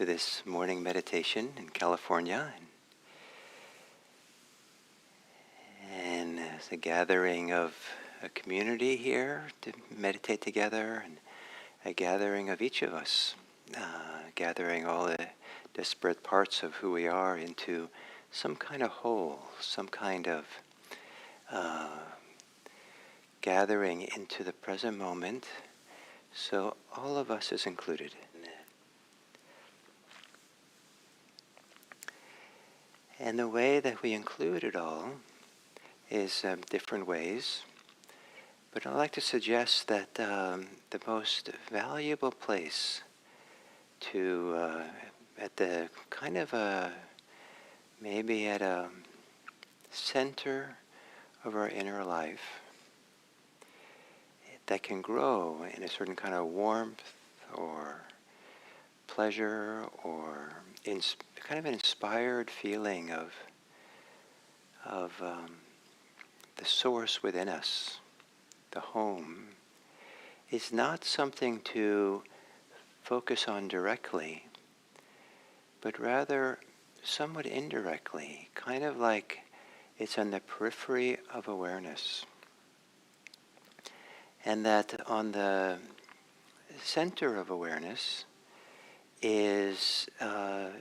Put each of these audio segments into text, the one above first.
to this morning meditation in California. And it's a gathering of a community here to meditate together, and a gathering of each of us, gathering all the disparate parts of who we are into some kind of whole, some kind of gathering into the present moment, so all of us is included. And the way that we include it all is different ways. But I'd like to suggest that the most valuable place to, at the kind of maybe at a center of our inner life that can grow in a certain kind of warmth or pleasure or kind of an inspired feeling of the source within us, the home, is not something to focus on directly, but rather somewhat indirectly, kind of like it's on the periphery of awareness. And that on the center of awareness is a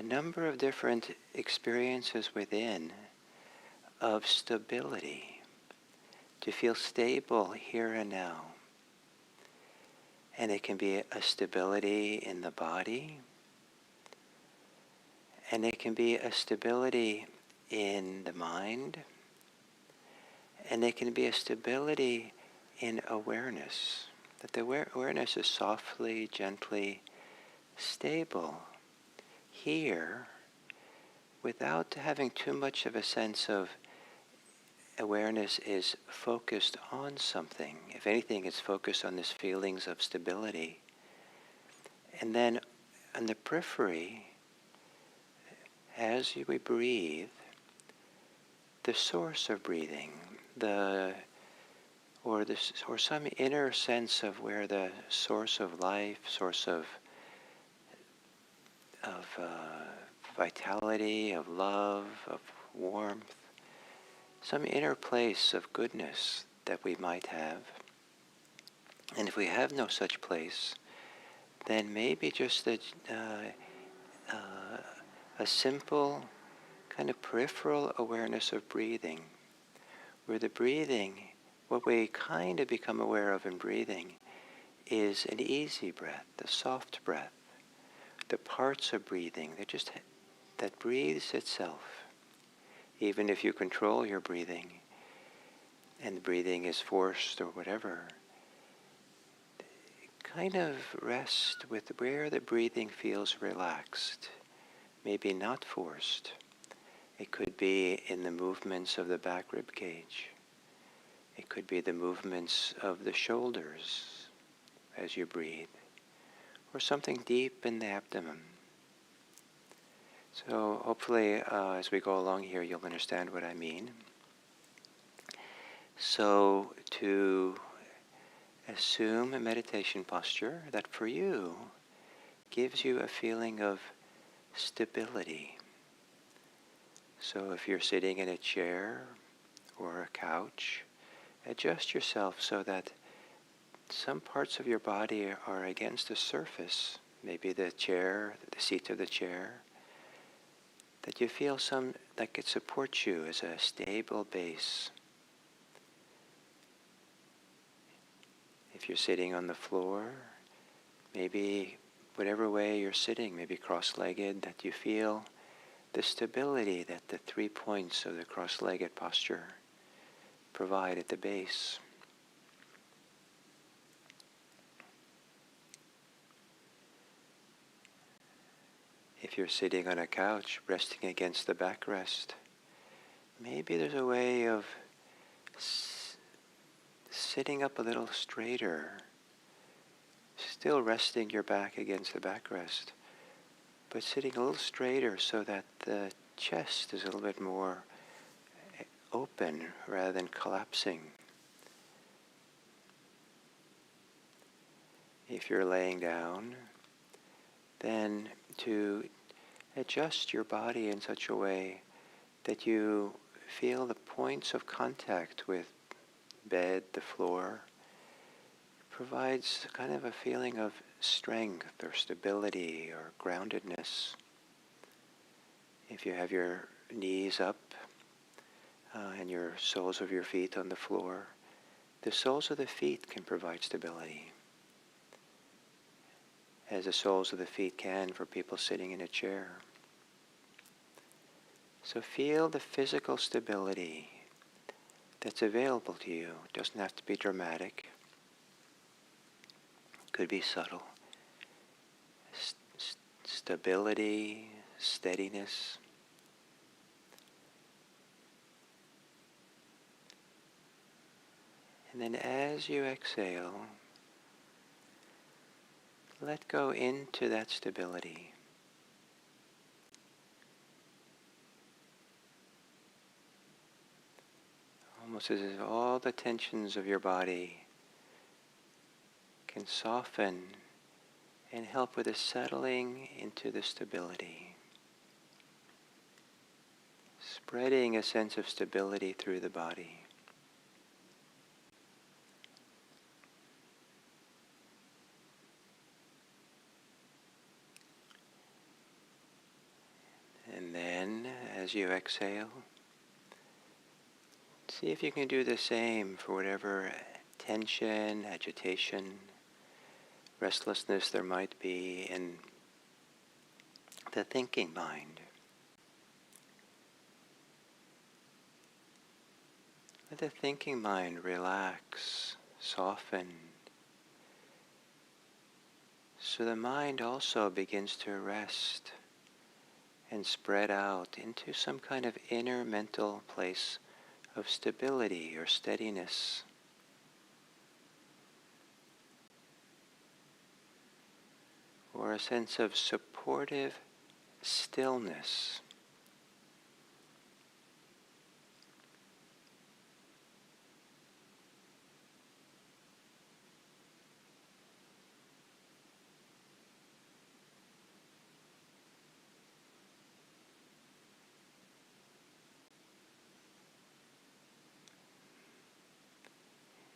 number of different experiences within of stability, to feel stable here and now. And it can be a stability in the body, and it can be a stability in the mind, and it can be a stability in awareness, that the awareness is softly, gently stable here without having too much of a sense of awareness is focused on something. If anything, it's focused on these feelings of stability. And then on the periphery, as we breathe, the source of breathing, or some inner sense of where the source of life, source of vitality, of love, of warmth, some inner place of goodness that we might have. And if we have no such place, then maybe just a simple kind of peripheral awareness of breathing, where the breathing, what we kind of become aware of in breathing, is an easy breath, a soft breath, the parts of breathing that breathes itself. Even if you control your breathing, and the breathing is forced or whatever, kind of rest with where the breathing feels relaxed, maybe not forced. It could be in the movements of the back rib cage. It could be the movements of the shoulders as you breathe, or something deep in the abdomen. So hopefully as we go along here, you'll understand what I mean. So to assume a meditation posture that for you gives you a feeling of stability. So if you're sitting in a chair or a couch, adjust yourself so that some parts of your body are against the surface, maybe the chair, the seat of the chair, that you feel like it supports you as a stable base. If you're sitting on the floor, maybe whatever way you're sitting, maybe cross-legged, that you feel the stability that the 3 points of the cross-legged posture provide at the base. If you're sitting on a couch, resting against the backrest, maybe there's a way of sitting up a little straighter, still resting your back against the backrest, but sitting a little straighter so that the chest is a little bit more open rather than collapsing. If you're laying down, then to adjust your body in such a way that you feel the points of contact with bed, the floor, provides kind of a feeling of strength or stability or groundedness. If you have your knees up and your soles of your feet on the floor, the soles of the feet can provide stability, as the soles of the feet can for people sitting in a chair. So feel the physical stability that's available to you. It doesn't have to be dramatic. It could be subtle. Stability, steadiness. And then as you exhale, let go into that stability. Almost as if all the tensions of your body can soften and help with the settling into the stability. Spreading a sense of stability through the body. And then, as you exhale, see if you can do the same for whatever tension, agitation, restlessness there might be in the thinking mind. Let the thinking mind relax, soften, so the mind also begins to rest and spread out into some kind of inner mental place of stability or steadiness. Or a sense of supportive stillness.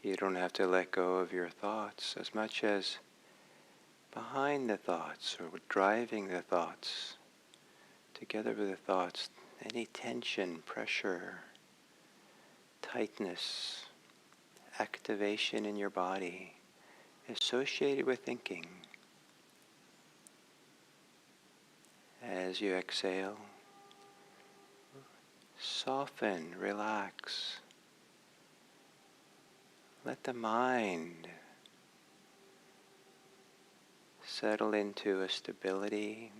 You don't have to let go of your thoughts as much as behind the thoughts or driving the thoughts, together with the thoughts, any tension, pressure, tightness, activation in your body associated with thinking. As you exhale, soften, relax. Let the mind settle into a stability,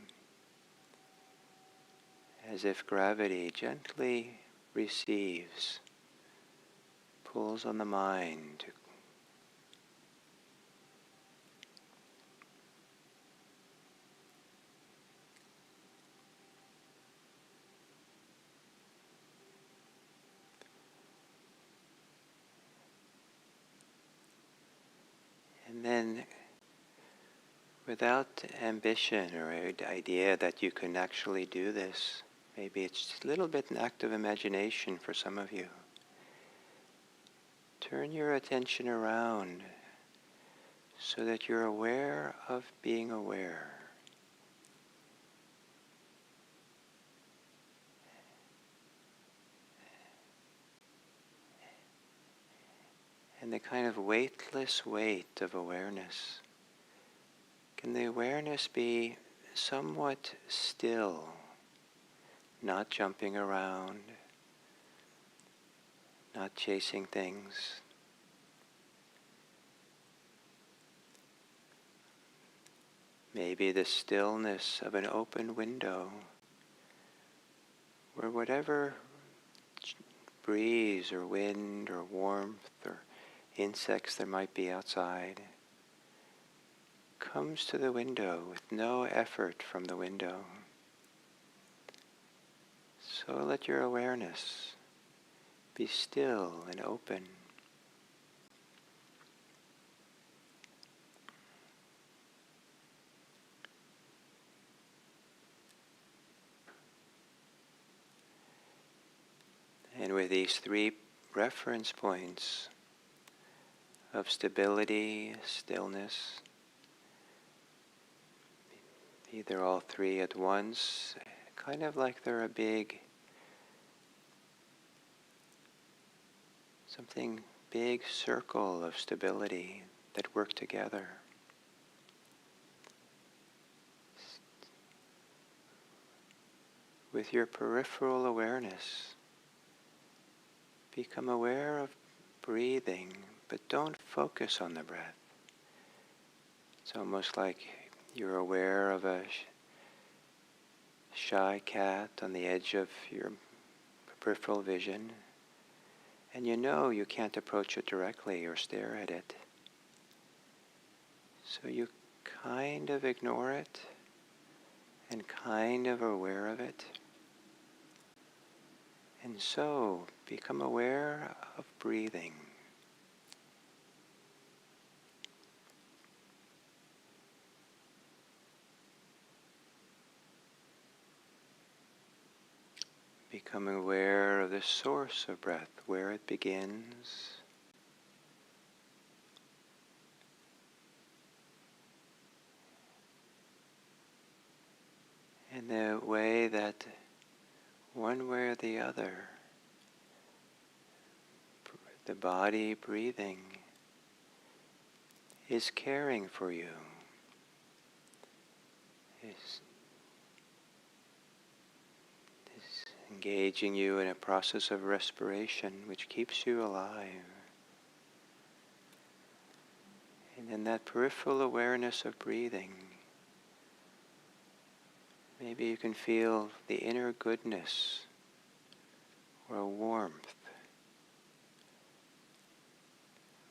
as if gravity gently receives, pulls on the mind. And then, without ambition or idea that you can actually do this, maybe it's a little bit an act of imagination for some of you. Turn your attention around so that you're aware of being aware. And the kind of weightless weight of awareness. Can the awareness be somewhat still, not jumping around, not chasing things? Maybe the stillness of an open window, where whatever breeze or wind or warmth or insects there might be outside comes to the window with no effort from the window. So let your awareness be still and open. And with these three reference points of stability, stillness, either all three at once, kind of like they're a big, something big circle of stability that work together. With your peripheral awareness, become aware of breathing, but don't focus on the breath. It's almost like you're aware of a shy cat on the edge of your peripheral vision, and you know you can't approach it directly or stare at it. So you kind of ignore it and kind of aware of it. And so become aware of breathing. Become aware of the source of breath, where it begins, and the way that one way or the other, the body breathing is caring for you, is engaging you in a process of respiration which keeps you alive. And in that peripheral awareness of breathing, maybe you can feel the inner goodness or a warmth.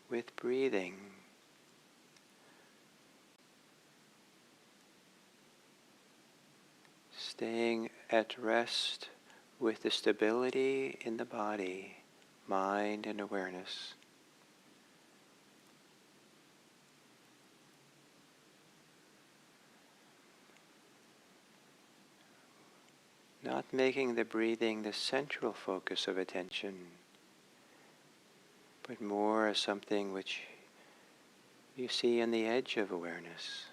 With breathing, staying at rest with the stability in the body, mind, and awareness. Not making the breathing the central focus of attention, but more as something which you see on the edge of awareness.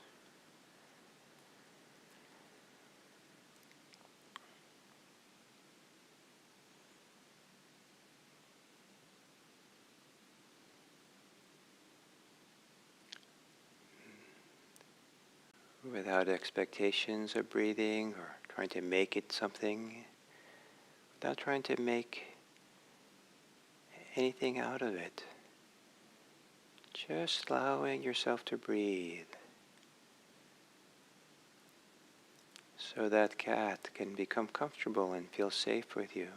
Without expectations of breathing or trying to make it something, without trying to make anything out of it. Just allowing yourself to breathe so that cat can become comfortable and feel safe with you.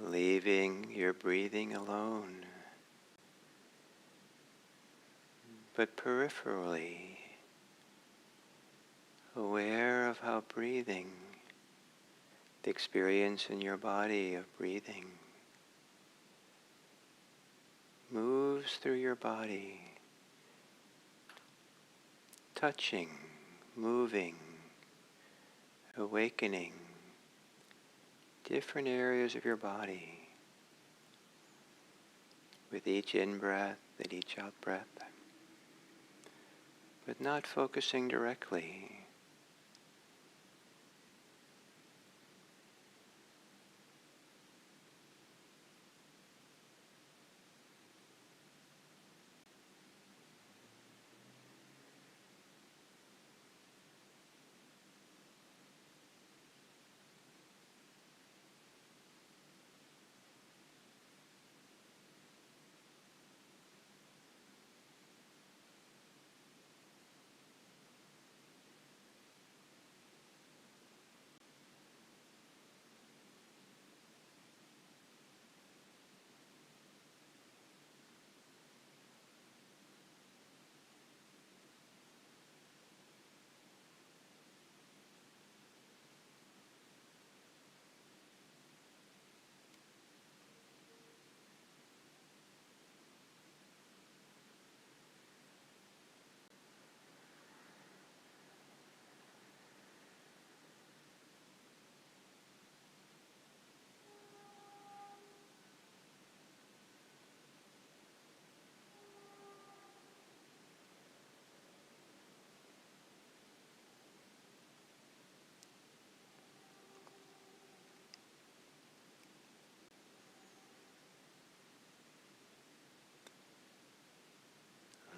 leaving your breathing alone, but peripherally aware of how breathing, the experience in your body of breathing, moves through your body, touching, moving, awakening different areas of your body with each in-breath and each out-breath, but not focusing directly.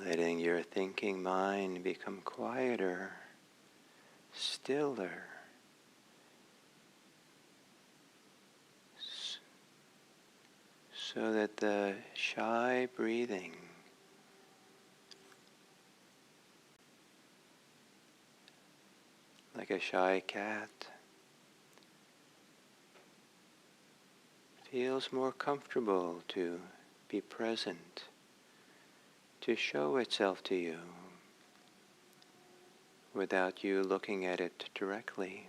Letting your thinking mind become quieter, stiller, so that the shy breathing, like a shy cat, feels more comfortable to be present, to show itself to you without you looking at it directly.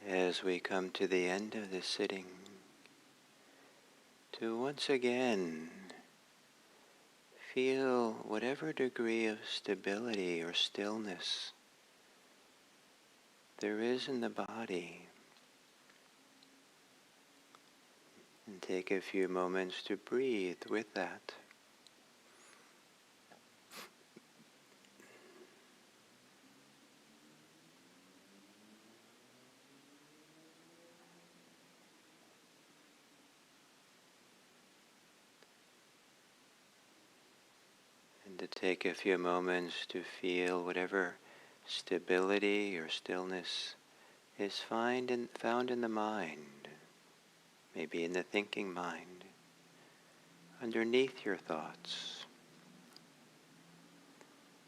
as we come to the end of this sitting, to once again feel whatever degree of stability or stillness there is in the body, and take a few moments to breathe with that. And to take a few moments to feel whatever stability or stillness is found in the mind, maybe in the thinking mind, underneath your thoughts.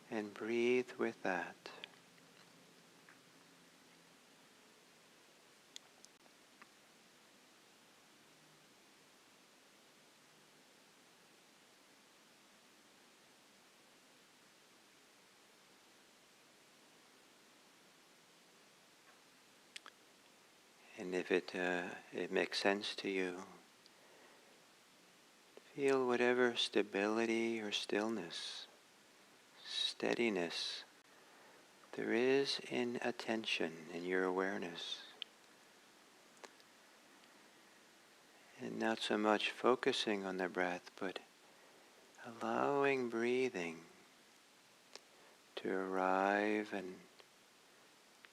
And breathe with that. And if it makes sense to you, feel whatever stability or stillness, steadiness there is in attention, in your awareness. And not so much focusing on the breath, but allowing breathing to arrive and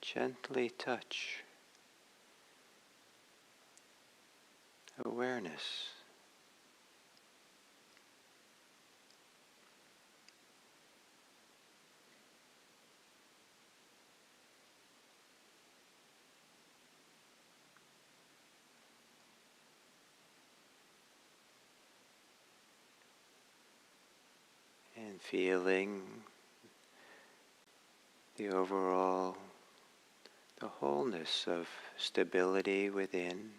gently touch awareness. And feeling the wholeness of stability within.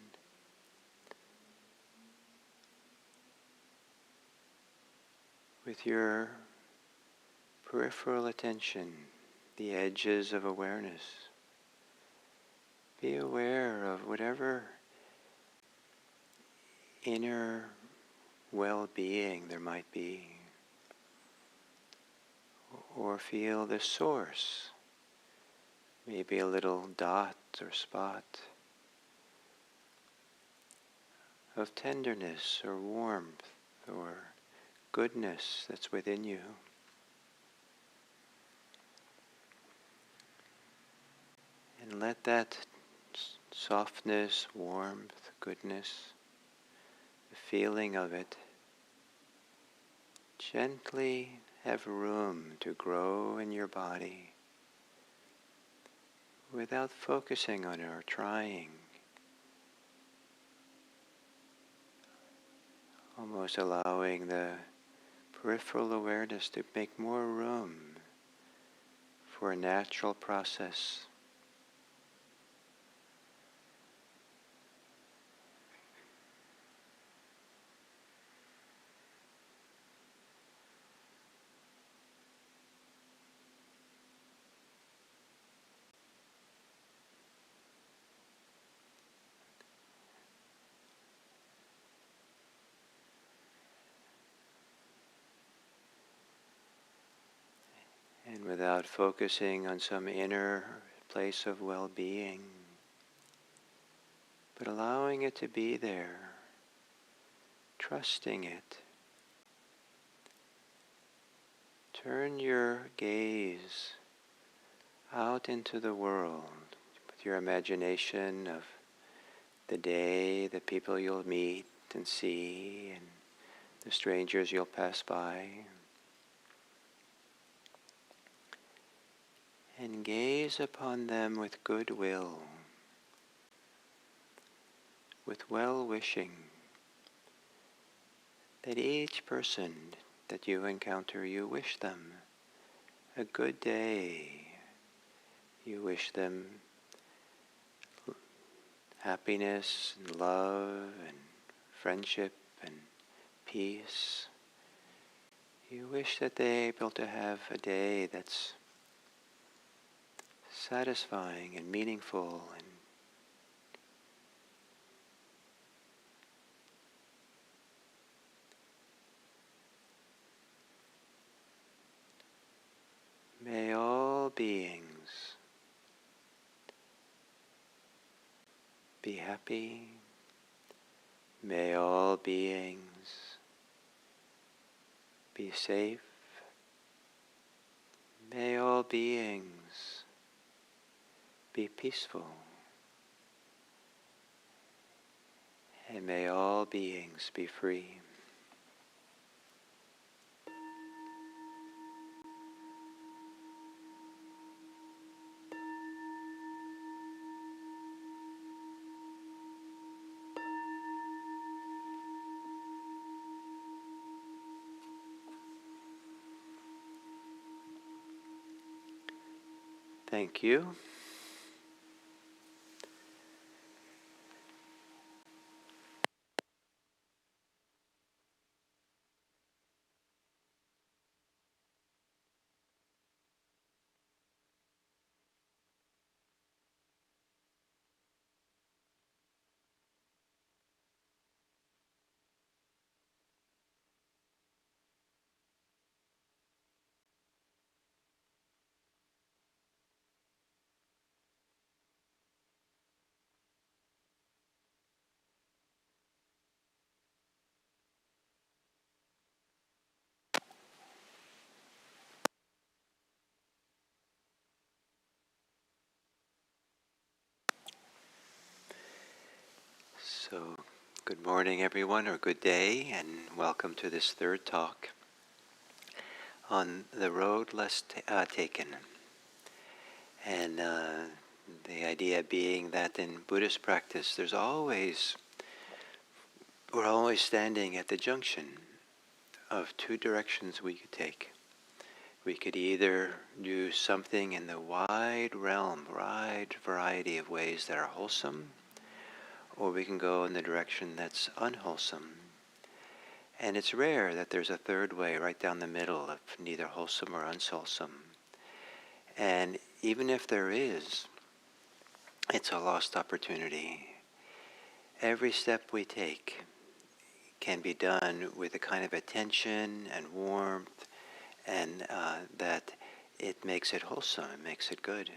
With your peripheral attention, the edges of awareness, be aware of whatever inner well-being there might be, or feel the source, maybe a little dot or spot of tenderness or warmth or goodness that's within you. And let that softness, warmth, goodness, the feeling of it, gently have room to grow in your body without focusing on it or trying. Almost allowing the peripheral awareness to make more room for a natural process. And without focusing on some inner place of well-being, but allowing it to be there, trusting it. Turn your gaze out into the world with your imagination of the day, the people you'll meet and see, and the strangers you'll pass by. And gaze upon them with goodwill, with well-wishing, that each person that you encounter, you wish them a good day. You wish them happiness and love and friendship and peace. You wish that they're able to have a day that's satisfying and meaningful and be happy. May all beings be safe. May all beings be peaceful. And may all beings be free. Thank you. So, good morning everyone, or good day, and welcome to this third talk on the road less taken. And the idea being that in Buddhist practice, we're always standing at the junction of two directions we could take. We could either do something in the wide variety of ways that are wholesome, or we can go in the direction that's unwholesome. And it's rare that there's a third way right down the middle of neither wholesome or unwholesome. And even if there is, it's a lost opportunity. Every step we take can be done with a kind of attention and warmth, and that it makes it wholesome, it makes it good.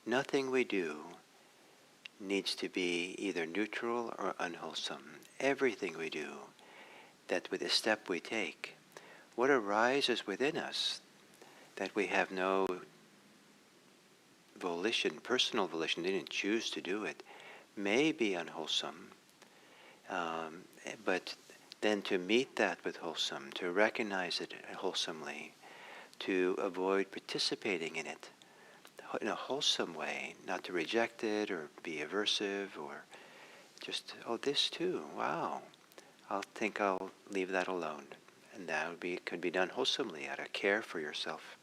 Nothing we do needs to be either neutral or unwholesome. Everything we do, that with the step we take, what arises within us, that we have no volition, personal volition, didn't choose to do it, may be unwholesome, but then to meet that with wholesome, to recognize it wholesomely, to avoid participating in it in a wholesome way, not to reject it or be aversive or just, oh, this too, wow, I'll leave that alone. And that could be done wholesomely, out of care for yourself.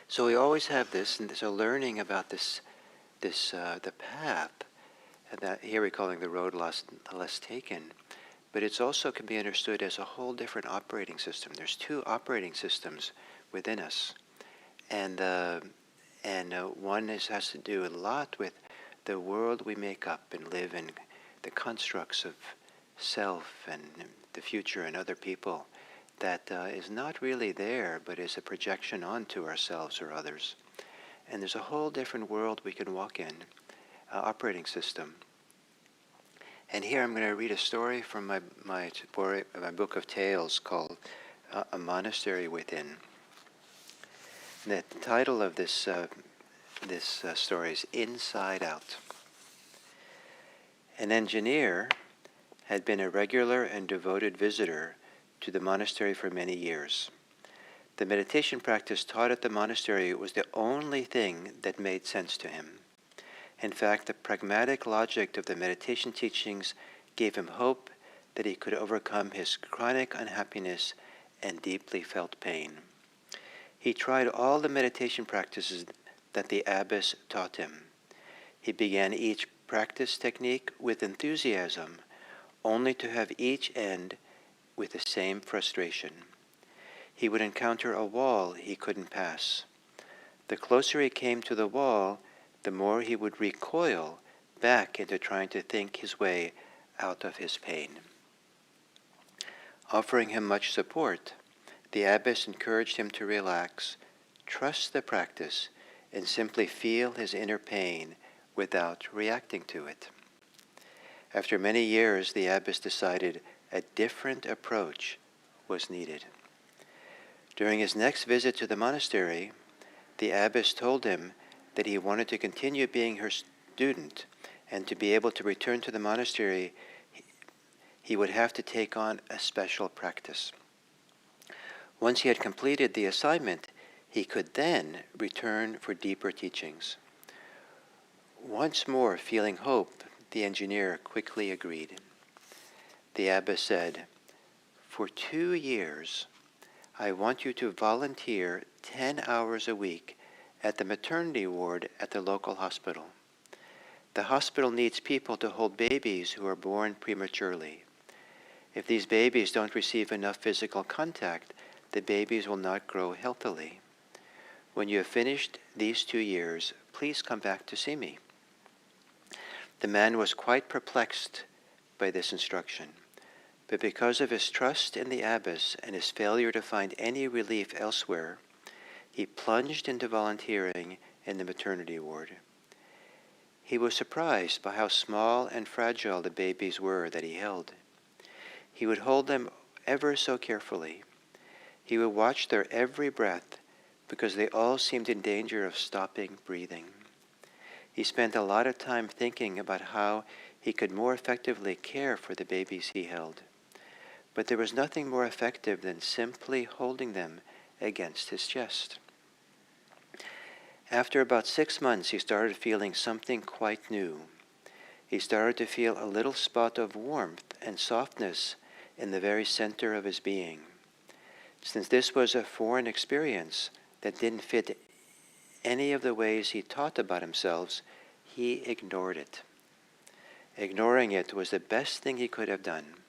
So we always have this, and so learning about the path, that here we're calling the road less taken, but it's also can be understood as a whole different operating system. There's two operating systems within us, and one has to do a lot with the world we make up and live in, the constructs of self and the future and other people that is not really there, but is a projection onto ourselves or others. And there's a whole different world we can walk in, operating system. And here I'm going to read a story from my book of tales called A Monastery Within. And the title of this story is Inside Out. An engineer had been a regular and devoted visitor to the monastery for many years. The meditation practice taught at the monastery was the only thing that made sense to him. In fact, the pragmatic logic of the meditation teachings gave him hope that he could overcome his chronic unhappiness and deeply felt pain. He tried all the meditation practices that the abbess taught him. He began each practice technique with enthusiasm, only to have each end with the same frustration. He would encounter a wall he couldn't pass. The closer he came to the wall, the more he would recoil back into trying to think his way out of his pain. Offering him much support, the abbess encouraged him to relax, trust the practice, and simply feel his inner pain without reacting to it. After many years, the abbess decided a different approach was needed. During his next visit to the monastery, the abbess told him that he wanted to continue being her student, and to be able to return to the monastery, he would have to take on a special practice. Once he had completed the assignment, he could then return for deeper teachings. Once more feeling hope, the engineer quickly agreed. The abbess said, "For 2 years, I want you to volunteer 10 hours a week at the maternity ward at the local hospital. The hospital needs people to hold babies who are born prematurely. If these babies don't receive enough physical contact, the babies will not grow healthily. When you have finished these 2 years, please come back to see me." The man was quite perplexed by this instruction, but because of his trust in the abbess and his failure to find any relief elsewhere, he plunged into volunteering in the maternity ward. He was surprised by how small and fragile the babies were that he held. He would hold them ever so carefully. He would watch their every breath because they all seemed in danger of stopping breathing. He spent a lot of time thinking about how he could more effectively care for the babies he held. But there was nothing more effective than simply holding them against his chest. After about 6 months, he started feeling something quite new. He started to feel a little spot of warmth and softness in the very center of his being. Since this was a foreign experience that didn't fit any of the ways he taught about himself, he ignored it. Ignoring it was the best thing he could have done,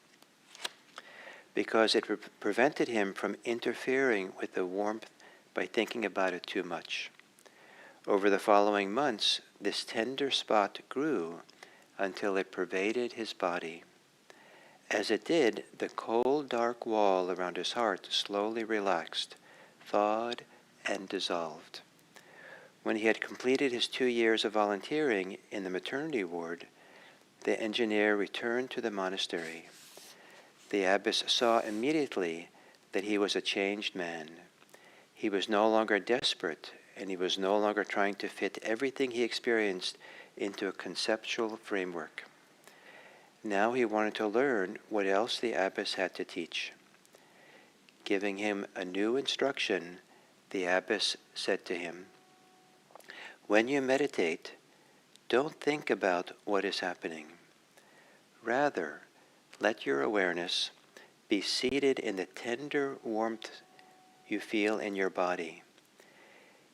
because it prevented him from interfering with the warmth by thinking about it too much. Over the following months, this tender spot grew until it pervaded his body. As it did, the cold, dark wall around his heart slowly relaxed, thawed, and dissolved. When he had completed his 2 years of volunteering in the maternity ward, the engineer returned to the monastery. The abbess saw immediately that he was a changed man. He was no longer desperate, and he was no longer trying to fit everything he experienced into a conceptual framework. Now he wanted to learn what else the abbess had to teach. Giving him a new instruction, the abbess said to him, "When you meditate, don't think about what is happening. Rather, let your awareness be seated in the tender warmth you feel in your body.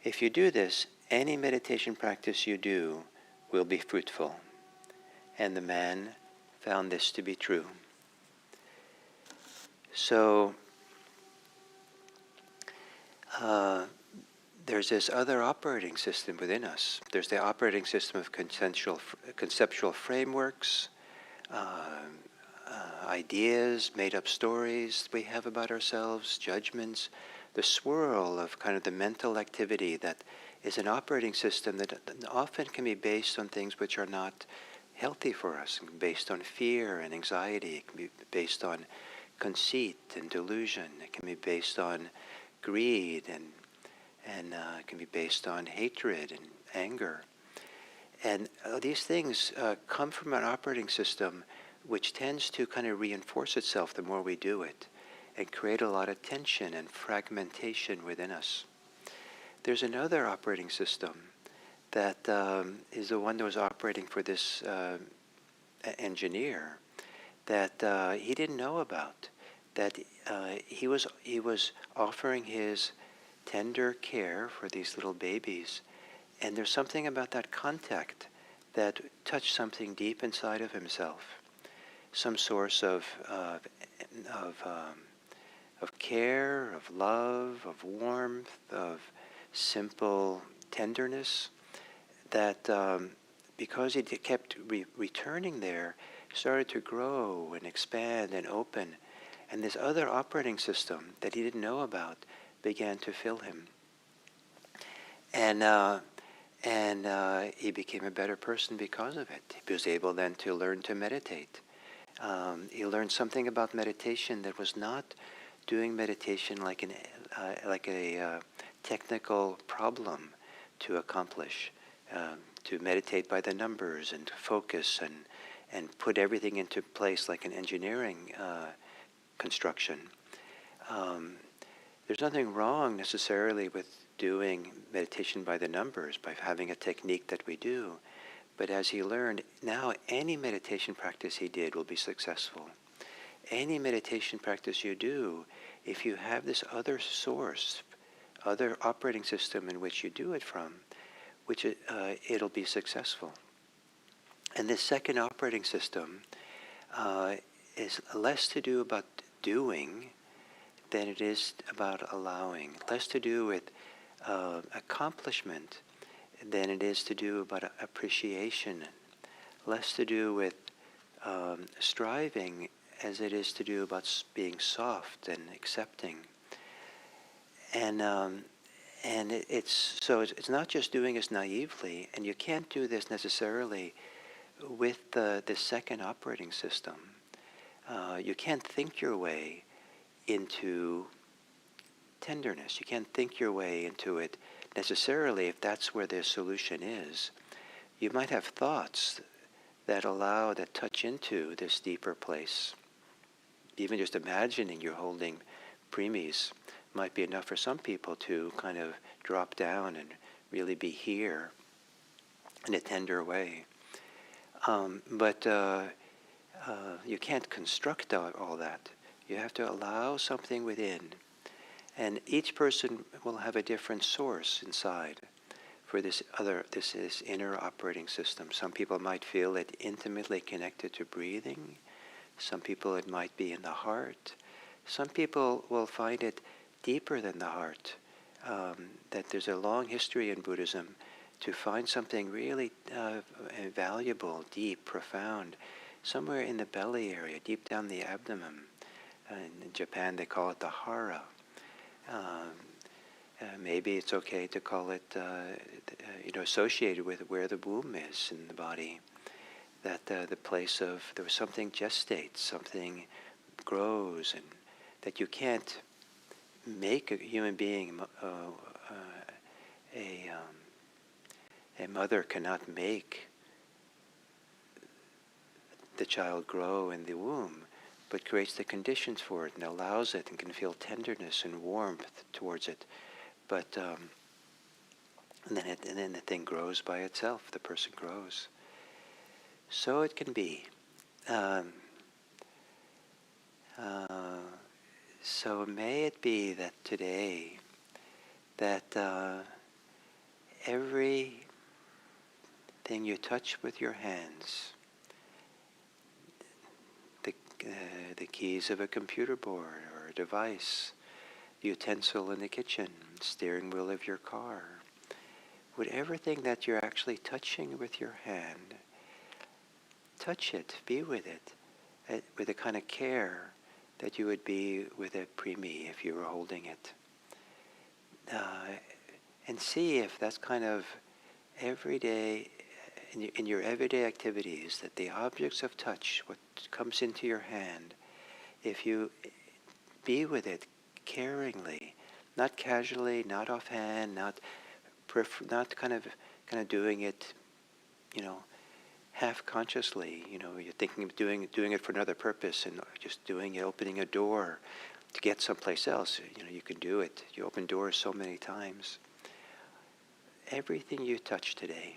If you do this, any meditation practice you do will be fruitful." And the man found this to be true. So, there's this other operating system within us. There's the operating system of conceptual frameworks, ideas, made-up stories we have about ourselves, judgments, the swirl of kind of the mental activity that is an operating system that often can be based on things which are not healthy for us, based on fear and anxiety. It can be based on conceit and delusion. It can be based on greed and it can be based on hatred and anger. And these things come from an operating system which tends to kind of reinforce itself the more we do it and create a lot of tension and fragmentation within us. There's another operating system that is the one that was operating for this engineer that he didn't know about, that he was offering his tender care for these little babies, and there's something about that contact that touched something deep inside of himself, some source of care, of love, of warmth, of simple tenderness, that because he kept returning there, started to grow and expand and open, and this other operating system that he didn't know about began to fill him. And And he became a better person because of it. He was able then to learn to meditate. He learned something about meditation that was not doing meditation like a technical problem to accomplish, to meditate by the numbers and to focus and put everything into place like an engineering construction. There's nothing wrong necessarily with doing meditation by the numbers, by having a technique that we do. But as he learned, now any meditation practice he did will be successful. Any meditation practice you do, if you have this other source, other operating system in which you do it from, which it'll be successful. And this second operating system is less to do about doing than it is about allowing. Less to do with accomplishment than it is to do about appreciation. Less to do with striving as it is to do about being soft and accepting. And it's not just doing this naively, and you can't do this necessarily with the second operating system. You can't think your way into tenderness. You can't think your way into it necessarily if that's where the solution is. You might have thoughts that touch into this deeper place. Even just imagining you're holding preemies might be enough for some people to kind of drop down and really be here in a tender way. But you can't construct all that. You have to allow something within. And each person will have a different source inside for this inner operating system. Some people might feel it intimately connected to breathing. Some people it might be in the heart. Some people will find it deeper than the heart. That there's a long history in Buddhism to find something really valuable, deep, profound, somewhere in the belly area, deep down the abdomen. In Japan they call it the hara. Maybe it's okay to call it, associated with where the womb is in the body. That the place of, there was something gestates, something grows, and that you can't make a human being, a mother cannot make the child grow in the womb, but creates the conditions for it and allows it and can feel tenderness and warmth towards it. But and then the thing grows by itself. The person grows. So it can be. So may it be that today, that everything you touch with your hands, the keys of a computer board or a device, the utensil in the kitchen, steering wheel of your car, with everything that you're actually touching with your hand, touch it, be with it, with the kind of care that you would be with a preemie if you were holding it. And see if that's kind of everyday, in your everyday activities, that the objects of touch, what comes into your hand, if you be with it caringly, not casually, not offhand, not kind of doing it, half consciously. You're thinking of doing it for another purpose and just doing it, opening a door to get someplace else. You can do it. You open doors so many times. Everything you touch today,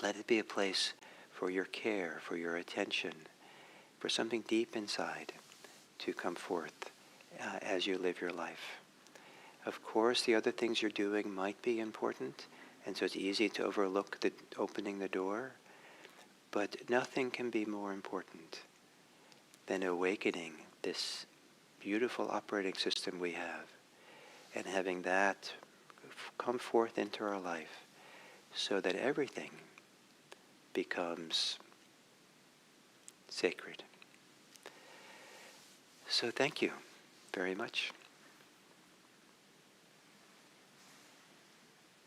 let it be a place for your care, for your attention, for something deep inside to come forth as you live your life. Of course, the other things you're doing might be important, and so it's easy to overlook opening the door, but nothing can be more important than awakening this beautiful operating system we have and having that come forth into our life so that everything becomes sacred. So thank you very much.